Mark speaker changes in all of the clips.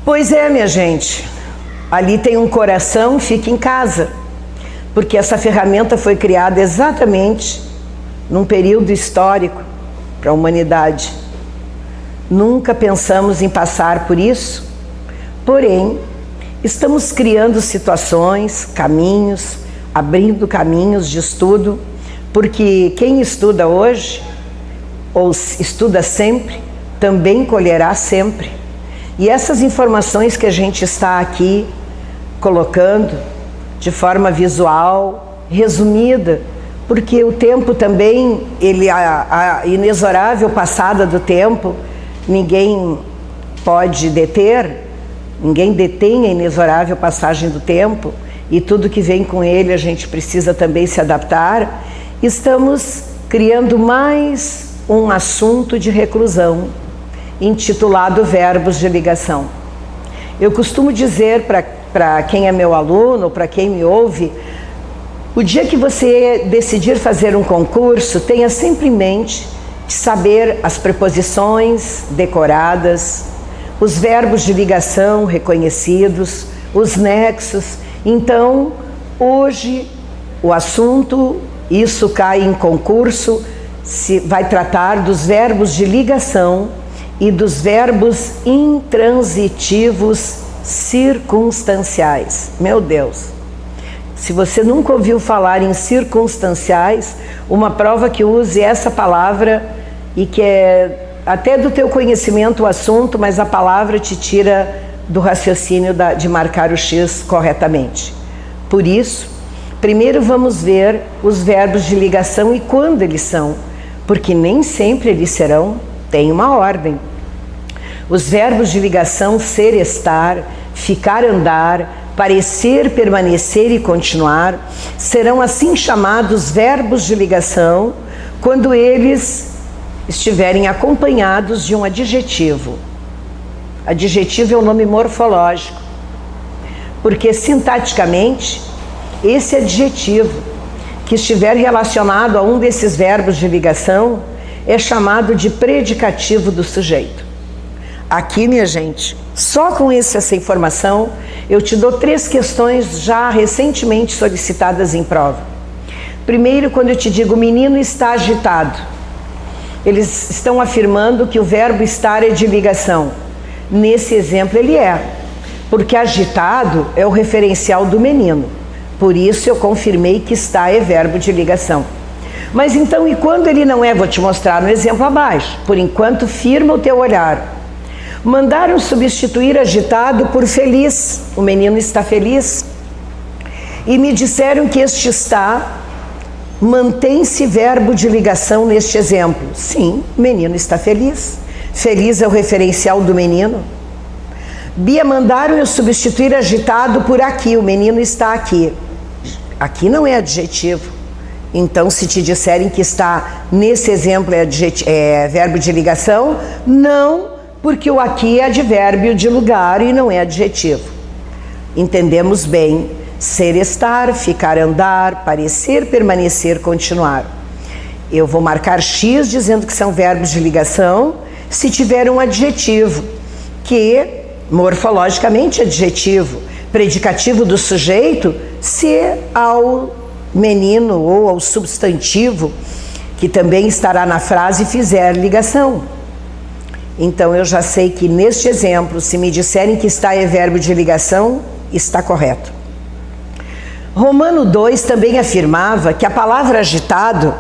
Speaker 1: Pois é, minha gente, ali tem um coração, fique em casa, porque essa ferramenta foi criada exatamente num período histórico para a humanidade. Nunca pensamos em passar por isso, porém, estamos criando situações, caminhos, abrindo caminhos de estudo, porque quem estuda hoje, ou estuda sempre, também colherá sempre. E essas informações que a gente está aqui colocando de forma visual, resumida, porque o tempo também, a inexorável passada do tempo, ninguém pode deter, ninguém detém a inexorável passagem do tempo, e tudo que vem com ele a gente precisa também se adaptar. Estamos criando mais um assunto de reclusão, intitulado Verbos de Ligação. Eu costumo dizer para quem é meu aluno, para quem me ouve, o dia que você decidir fazer um concurso, tenha sempre em mente de saber as preposições decoradas, os verbos de ligação reconhecidos, os nexos. Então, hoje, o assunto, isso cai em concurso, vai tratar dos verbos de ligação e dos verbos intransitivos circunstanciais. Meu Deus! Se você nunca ouviu falar em circunstanciais, uma prova que use essa palavra e que é até do teu conhecimento o assunto, mas a palavra te tira do raciocínio de marcar o X corretamente. Por isso, primeiro vamos ver os verbos de ligação e quando eles são, porque nem sempre eles serão, tem uma ordem. Os verbos de ligação ser, estar, ficar, andar, parecer, permanecer e continuar serão assim chamados verbos de ligação quando eles estiverem acompanhados de um adjetivo. Adjetivo é um nome morfológico, porque sintaticamente esse adjetivo que estiver relacionado a um desses verbos de ligação é chamado de predicativo do sujeito. Aqui, minha gente, só com essa informação, eu te dou 3 questões já recentemente solicitadas em prova. Primeiro, quando eu te digo o menino está agitado, eles estão afirmando que o verbo estar é de ligação. Nesse exemplo ele é, porque agitado é o referencial do menino. Por isso eu confirmei que está é verbo de ligação. Mas então, e quando ele não é? Vou te mostrar no exemplo abaixo. Por enquanto, firma o teu olhar. Mandaram substituir agitado por feliz. O menino está feliz. E me disseram que este está mantém-se verbo de ligação neste exemplo. Sim, o menino está feliz. Feliz é o referencial do menino. Bia, mandaram eu substituir agitado por aqui. O menino está aqui. Aqui não é adjetivo. Então, se te disserem que está nesse exemplo é verbo de ligação, não, porque o aqui é advérbio de lugar e não é adjetivo. Entendemos bem. Ser, estar, ficar, andar, parecer, permanecer, continuar. Eu vou marcar X dizendo que são verbos de ligação se tiver um adjetivo, que morfologicamente é adjetivo, predicativo do sujeito, se ao menino ou ao substantivo, que também estará na frase, fizer ligação. Então eu já sei que neste exemplo, se me disserem que está é verbo de ligação, está correto. Romano 2 também afirmava que a palavra agitado,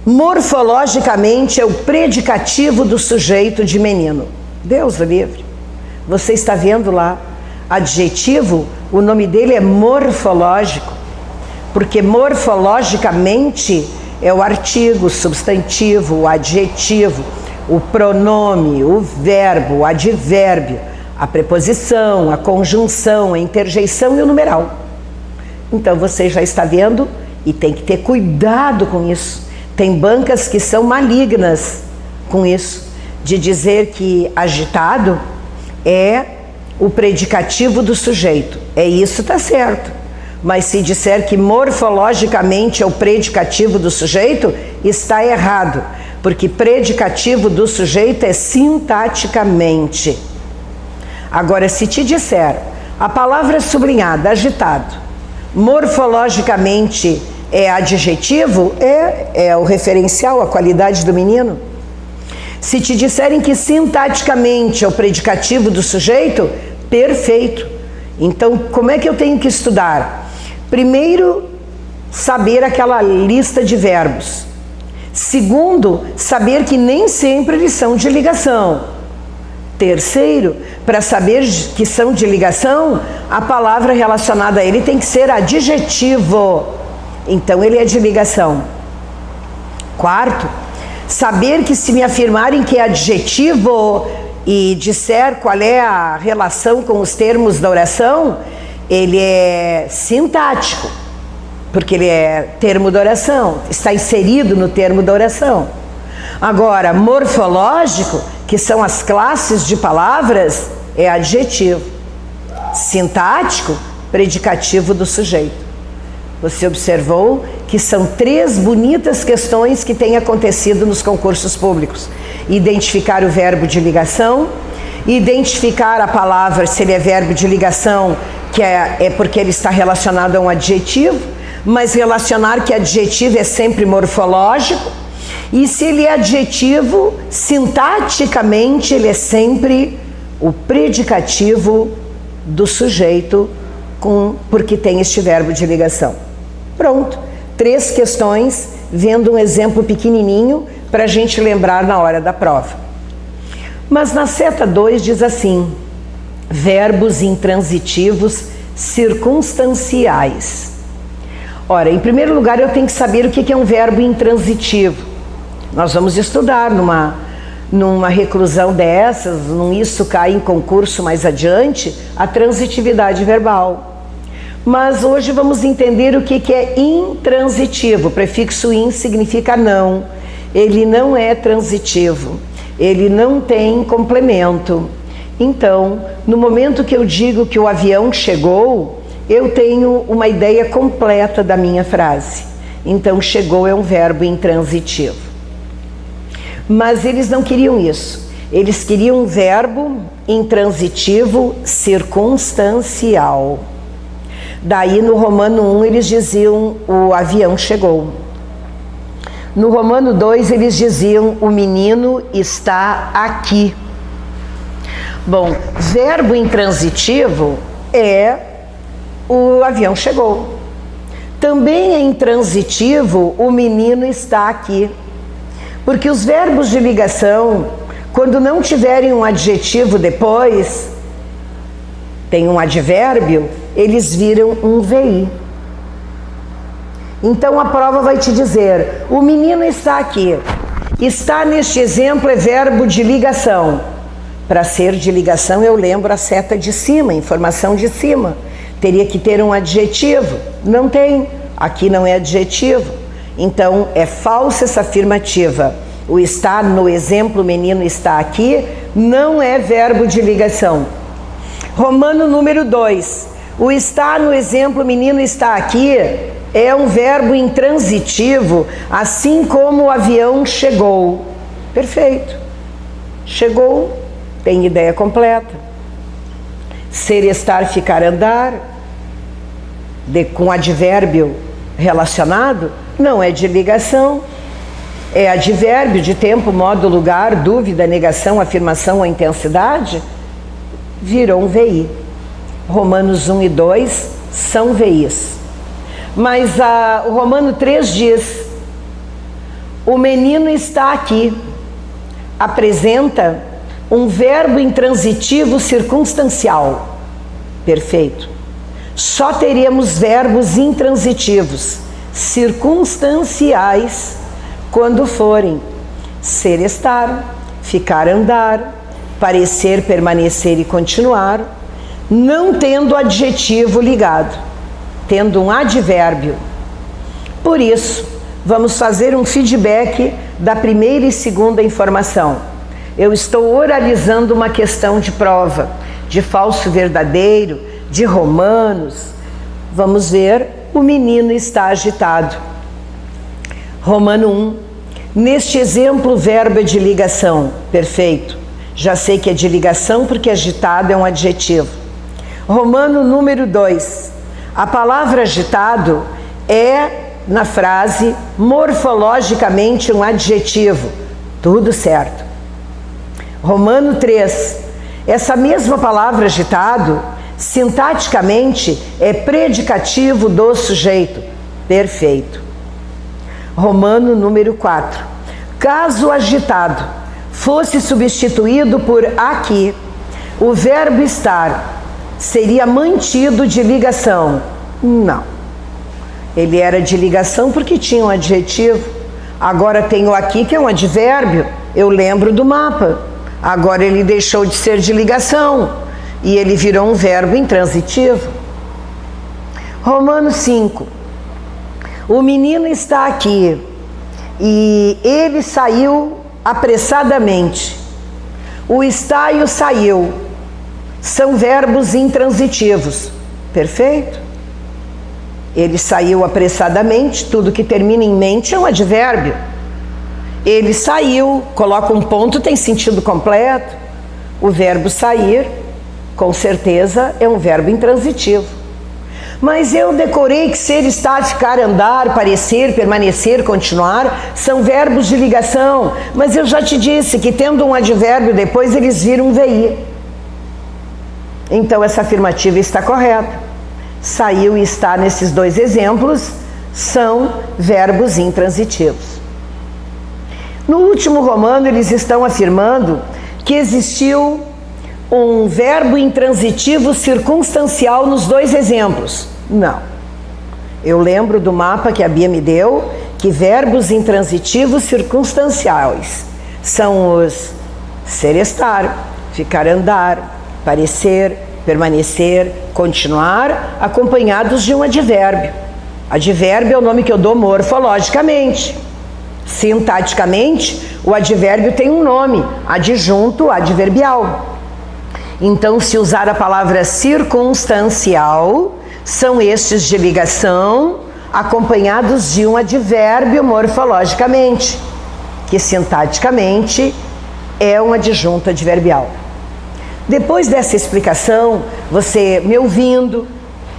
Speaker 1: morfologicamente, é o predicativo do sujeito de menino. Deus o livre. Você está vendo lá, adjetivo, o nome dele é morfológico, porque morfologicamente é o artigo, o substantivo, o adjetivo, o pronome, o verbo, o advérbio, a preposição, a conjunção, a interjeição e o numeral. Então você já está vendo e tem que ter cuidado com isso. Tem bancas que são malignas com isso, de dizer que agitado é o predicativo do sujeito. É isso, está certo. Mas se disser que morfologicamente é o predicativo do sujeito, está errado. Porque predicativo do sujeito é sintaticamente. Agora, se te disser a palavra sublinhada, agitado, morfologicamente é adjetivo, é o referencial, a qualidade do menino. Se te disserem que sintaticamente é o predicativo do sujeito, perfeito. Então, como é que eu tenho que estudar? Primeiro, saber aquela lista de verbos. Segundo, saber que nem sempre eles são de ligação. Terceiro, para saber que são de ligação, a palavra relacionada a ele tem que ser adjetivo. Então, ele é de ligação. Quarto, saber que se me afirmarem que é adjetivo e disser qual é a relação com os termos da oração, ele é sintático, porque ele é termo da oração, está inserido no termo da oração. Agora, morfológico, que são as classes de palavras, é adjetivo. Sintático, predicativo do sujeito. Você observou que são 3 bonitas questões que têm acontecido nos concursos públicos. Identificar o verbo de ligação, identificar a palavra, se ele é verbo de ligação, que é porque ele está relacionado a um adjetivo, mas relacionar que adjetivo é sempre morfológico, e se ele é adjetivo, sintaticamente ele é sempre o predicativo do sujeito, porque tem este verbo de ligação. Pronto, 3 questões, vendo um exemplo pequenininho para a gente lembrar na hora da prova. Mas na seta 2 diz assim: verbos intransitivos circunstanciais. Ora, em primeiro lugar eu tenho que saber o que é um verbo intransitivo. Nós vamos estudar numa reclusão dessas, isso cai em concurso mais adiante, a transitividade verbal. Mas hoje vamos entender o que é intransitivo. O prefixo in significa não. Ele não é transitivo. Ele não tem complemento. Então, no momento que eu digo que o avião chegou, eu tenho uma ideia completa da minha frase. Então, chegou é um verbo intransitivo. Mas eles não queriam isso. Eles queriam um verbo intransitivo circunstancial. Daí no Romano 1 eles diziam o avião chegou. No Romano 2 eles diziam o menino está aqui. Bom, verbo intransitivo é o avião chegou. Também é intransitivo o menino está aqui. Porque os verbos de ligação, quando não tiverem um adjetivo depois, tem um advérbio, eles viram um VI. Então a prova vai te dizer, o menino está aqui. Está neste exemplo é verbo de ligação. Para ser de ligação eu lembro a seta de cima, a informação de cima. Teria que ter um adjetivo. Não tem. Aqui não é adjetivo. Então, é falsa essa afirmativa. O estar no exemplo, o menino está aqui, não é verbo de ligação. Romano número 2. O estar no exemplo, o menino está aqui, é um verbo intransitivo, assim como o avião chegou. Perfeito. Chegou, tem ideia completa. Ser, estar, ficar, andar, com advérbio relacionado, não é de ligação, é advérbio de tempo, modo, lugar, dúvida, negação, afirmação ou intensidade, virou um VI. Romanos 1 e 2 são VIs. Mas o Romano 3 diz, o menino está aqui, apresenta um verbo intransitivo circunstancial. Perfeito. Só teremos verbos intransitivos circunstanciais quando forem ser, estar, ficar, andar, parecer, permanecer e continuar, não tendo adjetivo ligado, tendo um advérbio. Por isso, vamos fazer um feedback da primeira e segunda informação. Eu estou oralizando uma questão de prova, de falso verdadeiro, de Romanos. Vamos ver, o menino está agitado. Romano 1. Neste exemplo, o verbo é de ligação. Perfeito. Já sei que é de ligação porque agitado é um adjetivo. Romano número 2. A palavra agitado é, na frase, morfologicamente um adjetivo. Tudo certo. Romano 3. Essa mesma palavra agitado, sintaticamente, é predicativo do sujeito. Perfeito. Romano número 4. Caso agitado fosse substituído por aqui, o verbo estar seria mantido de ligação? Não. Ele era de ligação porque tinha um adjetivo. Agora tem o aqui, que é um advérbio. Eu lembro do mapa. Agora ele deixou de ser de ligação e ele virou um verbo intransitivo. Romanos 5. O menino está aqui e ele saiu apressadamente. O está e o saiu são verbos intransitivos. Perfeito? Ele saiu apressadamente, tudo que termina em mente é um advérbio. Ele saiu, coloca um ponto, tem sentido completo. O verbo sair, com certeza, é um verbo intransitivo. Mas eu decorei que ser, estar, ficar, andar, parecer, permanecer, continuar, são verbos de ligação. Mas eu já te disse que tendo um advérbio depois, eles viram um VI. Então essa afirmativa está correta. Saiu e está nesses dois exemplos são verbos intransitivos. No último Romano, eles estão afirmando que existiu um verbo intransitivo circunstancial nos dois exemplos. Não. Eu lembro do mapa que a Bia me deu, que verbos intransitivos circunstanciais são os ser, estar, ficar, andar, parecer, permanecer, continuar, acompanhados de um advérbio. Advérbio é o nome que eu dou morfologicamente. Sintaticamente, o advérbio tem um nome, adjunto adverbial. Então, se usar a palavra circunstancial, são estes de ligação, acompanhados de um advérbio morfologicamente, que sintaticamente é um adjunto adverbial. Depois dessa explicação, você me ouvindo,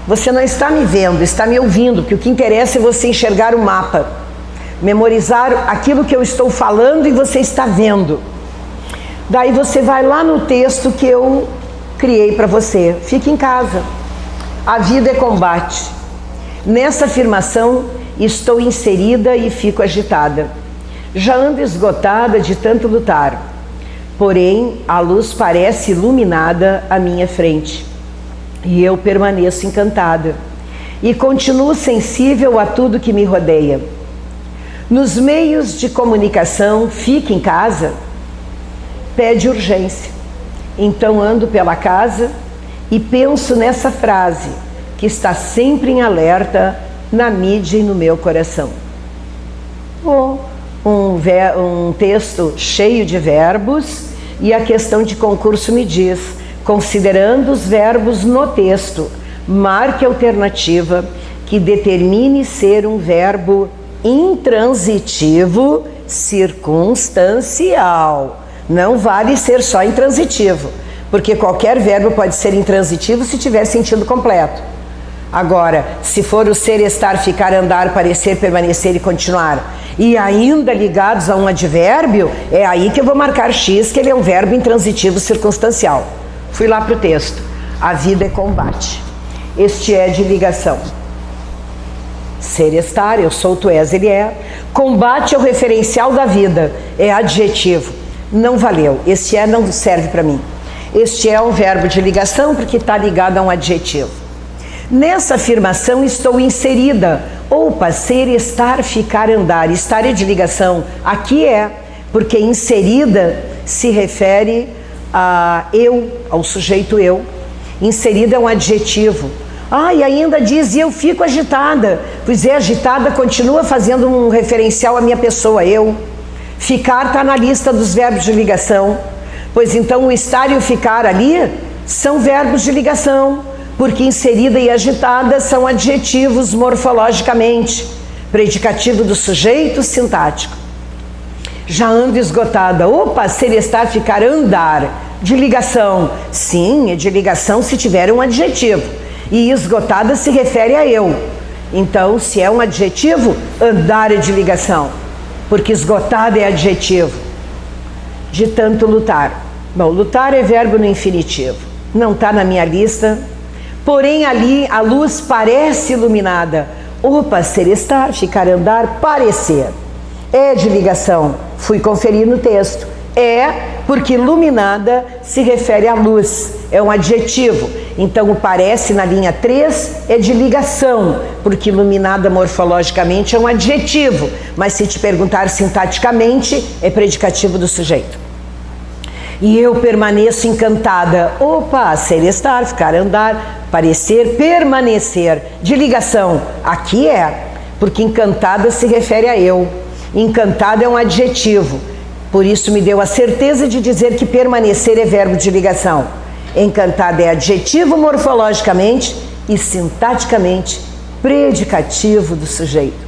Speaker 1: você não está me vendo, está me ouvindo, porque o que interessa é você enxergar o mapa, memorizar aquilo que eu estou falando e você está vendo. Daí você vai lá no texto que eu criei para você. Fique em casa. A vida é combate. Nessa afirmação estou inserida e fico agitada. Já ando esgotada de tanto lutar. Porém, a luz parece iluminada à minha frente. E eu permaneço encantada. E continuo sensível a tudo que me rodeia. Nos meios de comunicação, fique em casa, pede urgência. Então ando pela casa e penso nessa frase que está sempre em alerta na mídia e no meu coração. Um texto cheio de verbos e a questão de concurso me diz, considerando os verbos no texto, marque a alternativa que determine ser um verbo intransitivo circunstancial. Não vale ser só intransitivo, porque qualquer verbo pode ser intransitivo se tiver sentido completo. Agora, se for o ser, estar, ficar, andar, parecer, permanecer e continuar, e ainda ligados a um advérbio, é aí que eu vou marcar X, que ele é um verbo intransitivo circunstancial. Fui lá para o texto. A vida é combate. Este é de ligação. Ser, estar, eu sou, tu és, ele é. Combate é o referencial da vida, é adjetivo. Não valeu, este é não serve para mim. Este é um verbo de ligação porque está ligado a um adjetivo. Nessa afirmação estou inserida. Opa, ser, estar, ficar, andar. Estar é de ligação. Aqui é, porque inserida se refere a eu, ao sujeito eu. Inserida é um adjetivo. E ainda diz, e eu fico agitada. Pois é, agitada continua fazendo um referencial à minha pessoa, eu. Ficar está na lista dos verbos de ligação. Pois então o estar e o ficar ali são verbos de ligação, porque inserida e agitada são adjetivos morfologicamente, predicativo do sujeito sintático. Já ando esgotada. Opa, ser, estar, ficar, andar. De ligação. Sim, é de ligação se tiver um adjetivo. E esgotada se refere a eu. Então, se é um adjetivo, andar é de ligação. Porque esgotada é adjetivo. De tanto lutar. Bom, lutar é verbo no infinitivo. Não está na minha lista. Porém, ali a luz parece iluminada. Opa, ser, estar, ficar, andar, parecer. É de ligação. Fui conferir no texto. É porque iluminada se refere à luz. É um adjetivo. Então, o parece na linha 3 é de ligação, porque iluminada morfologicamente é um adjetivo. Mas se te perguntar sintaticamente, é predicativo do sujeito. E eu permaneço encantada. Opa, ser, estar, ficar, andar, parecer, permanecer. De ligação. Aqui é, porque encantada se refere a eu. Encantada é um adjetivo. Por isso me deu a certeza de dizer que permanecer é verbo de ligação. Encantada é adjetivo morfologicamente e sintaticamente predicativo do sujeito.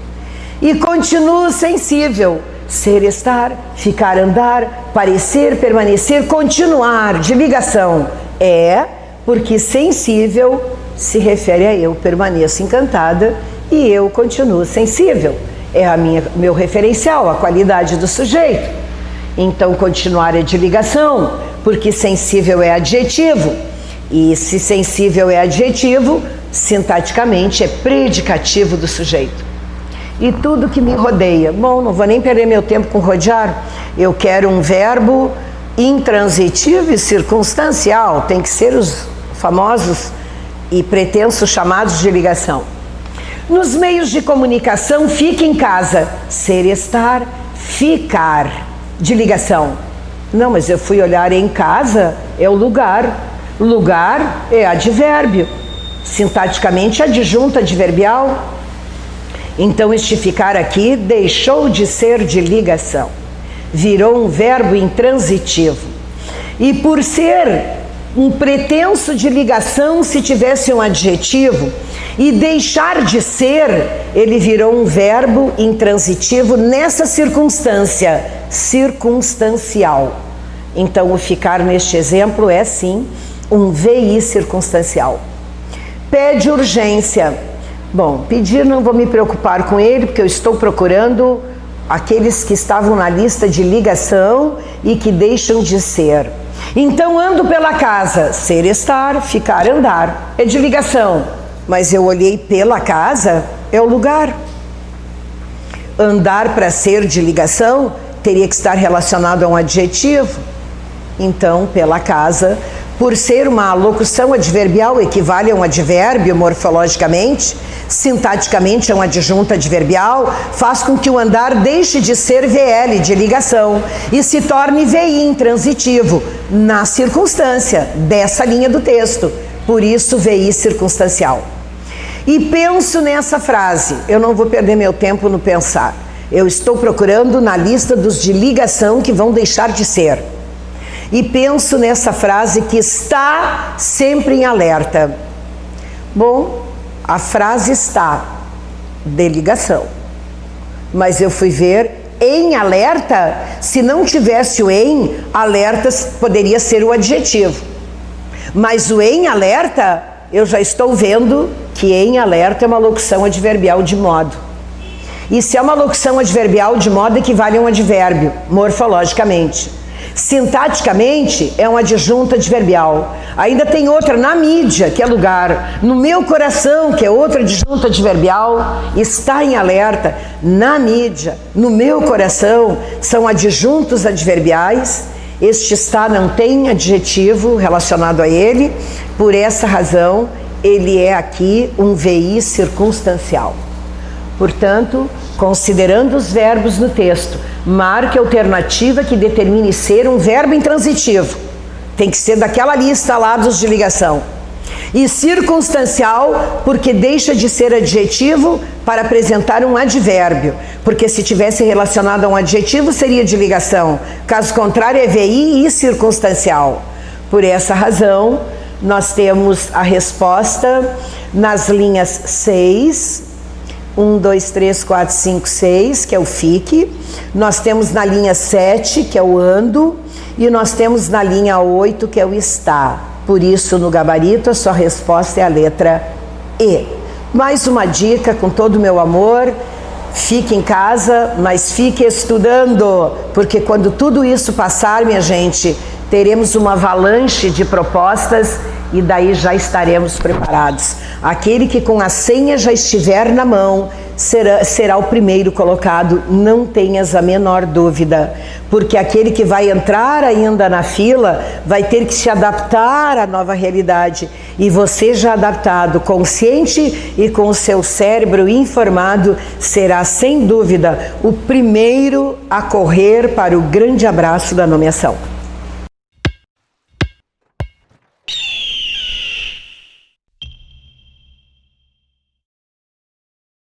Speaker 1: E continuo sensível. Ser, estar, ficar, andar, parecer, permanecer, continuar, de ligação. É porque sensível se refere a eu permaneço encantada e eu continuo sensível. É meu referencial, a qualidade do sujeito. Então, continuar é de ligação, porque sensível é adjetivo. E se sensível é adjetivo, sintaticamente é predicativo do sujeito. E tudo que me rodeia. Bom, não vou nem perder meu tempo com rodear. Eu quero um verbo intransitivo e circunstancial. Tem que ser os famosos e pretensos chamados de ligação. Nos meios de comunicação, fique em casa. Ser, estar, ficar. De ligação. Não, mas eu fui olhar em casa, é o lugar. Lugar é advérbio. Sintaticamente, adjunto adverbial. Então, este ficar aqui deixou de ser de ligação. Virou um verbo intransitivo. E por ser um pretenso de ligação, se tivesse um adjetivo, e deixar de ser, ele virou um verbo intransitivo nessa circunstância, circunstancial. Então, o ficar neste exemplo é, sim, um VI circunstancial. Pede urgência. Bom, pedir não vou me preocupar com ele, porque eu estou procurando aqueles que estavam na lista de ligação e que deixam de ser. Então, ando pela casa. Ser, estar, ficar, andar. É de ligação. Mas eu olhei pela casa, é o lugar. Andar para ser de ligação teria que estar relacionado a um adjetivo. Então, pela casa, por ser uma locução adverbial, equivale a um advérbio morfologicamente, sintaticamente é um adjunto adverbial, faz com que o andar deixe de ser VL, de ligação, e se torne VI, intransitivo, na circunstância dessa linha do texto. Por isso, VI circunstancial. E penso nessa frase, eu não vou perder meu tempo no pensar. Eu estou procurando na lista dos de ligação que vão deixar de ser. E penso nessa frase que está sempre em alerta. Bom, a frase está de ligação. Mas eu fui ver em alerta, se não tivesse o em, alerta poderia ser o adjetivo. Mas o em alerta, eu já estou vendo que em alerta é uma locução adverbial de modo. E se é uma locução adverbial de modo, equivale a um advérbio, morfologicamente. Sintaticamente, é um adjunto adverbial. Ainda tem outra na mídia, que é lugar. No meu coração, que é outra adjunto adverbial, está em alerta. Na mídia, no meu coração, são adjuntos adverbiais. Este está não tem adjetivo relacionado a ele. Por essa razão, ele é aqui um VI circunstancial. Portanto, considerando os verbos no texto, marque a alternativa que determine ser um verbo intransitivo. Tem que ser daquela lista lá dos de ligação. E circunstancial, porque deixa de ser adjetivo para apresentar um advérbio. Porque se tivesse relacionado a um adjetivo, seria de ligação. Caso contrário, é VI e circunstancial. Por essa razão, nós temos a resposta nas linhas 6, 1, 2, 3, 4, 5, 6, que é o fique. Nós temos na linha 7, que é o ando. E nós temos na linha 8, que é o está. Por isso, no gabarito, a sua resposta é a letra E. Mais uma dica, com todo o meu amor: fique em casa, mas fique estudando, porque quando tudo isso passar, minha gente, teremos uma avalanche de propostas e daí já estaremos preparados. Aquele que com a senha já estiver na mão será o primeiro colocado, não tenhas a menor dúvida, porque aquele que vai entrar ainda na fila vai ter que se adaptar à nova realidade, e você já adaptado, consciente e com o seu cérebro informado, será sem dúvida o primeiro a correr para o grande abraço da nomeação.